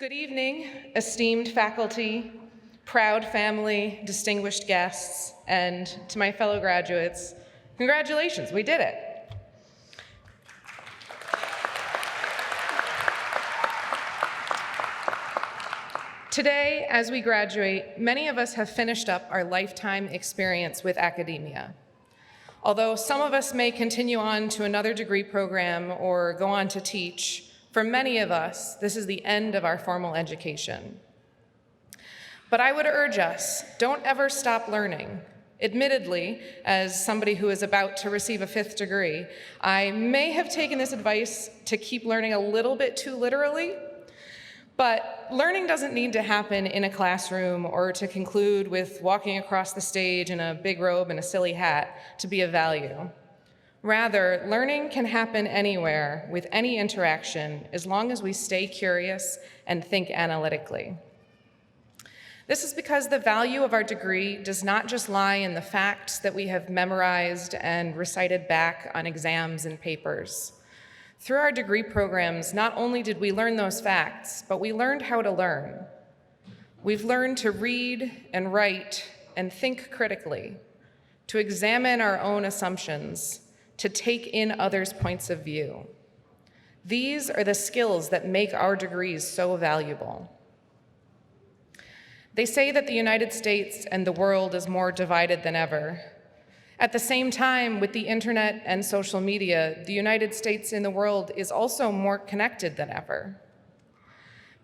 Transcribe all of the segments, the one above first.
Good evening, esteemed faculty, proud family, distinguished guests, and to my fellow graduates, congratulations, we did it. Today, as we graduate, many of us have finished up our lifetime experience with academia. Although some of us may continue on to another degree program or go on to teach, for many of us, this is the end of our formal education. But I would urge us, don't ever stop learning. Admittedly, as somebody who is about to receive a 5th degree, I may have taken this advice to keep learning a little bit too literally, but learning doesn't need to happen in a classroom or to conclude with walking across the stage in a big robe and a silly hat to be of value. Rather, learning can happen anywhere with any interaction as long as we stay curious and think analytically. This is because the value of our degree does not just lie in the facts that we have memorized and recited back on exams and papers. Through our degree programs, not only did we learn those facts, but we learned how to learn. We've learned to read and write and think critically, to examine our own assumptions, to take in others' points of view. These are the skills that make our degrees so valuable. They say that the United States and the world is more divided than ever. At the same time, with the internet and social media, the United States and the world is also more connected than ever.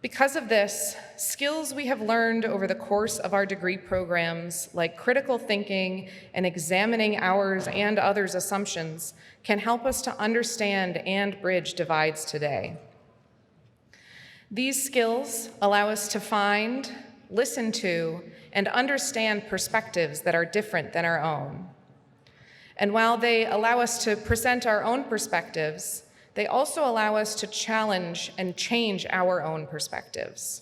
Because of this, skills we have learned over the course of our degree programs, like critical thinking and examining ours and others' assumptions, can help us to understand and bridge divides today. These skills allow us to find, listen to, and understand perspectives that are different than our own. And while they allow us to present our own perspectives, they also allow us to challenge and change our own perspectives.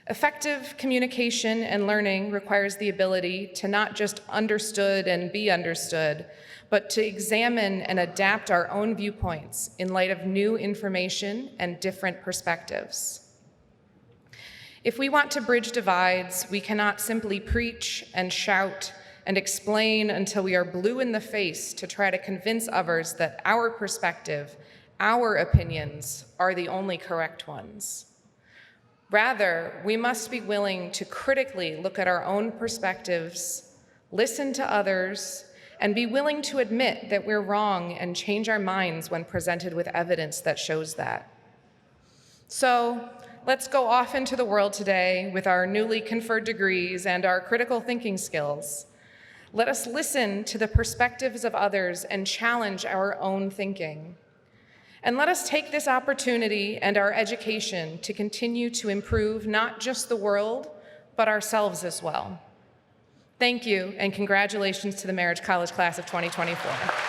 Effective communication and learning requires the ability to not just understood and be understood, but to examine and adapt our own viewpoints in light of new information and different perspectives. If we want to bridge divides, we cannot simply preach and shout and explain until we are blue in the face to try to convince others that our perspective, our opinions, are the only correct ones. Rather, we must be willing to critically look at our own perspectives, listen to others, and be willing to admit that we're wrong and change our minds when presented with evidence that shows that. So, let's go off into the world today with our newly conferred degrees and our critical thinking skills. Let us listen to the perspectives of others and challenge our own thinking. And let us take this opportunity and our education to continue to improve not just the world, but ourselves as well. Thank you, and congratulations to the Marist College Class of 2024.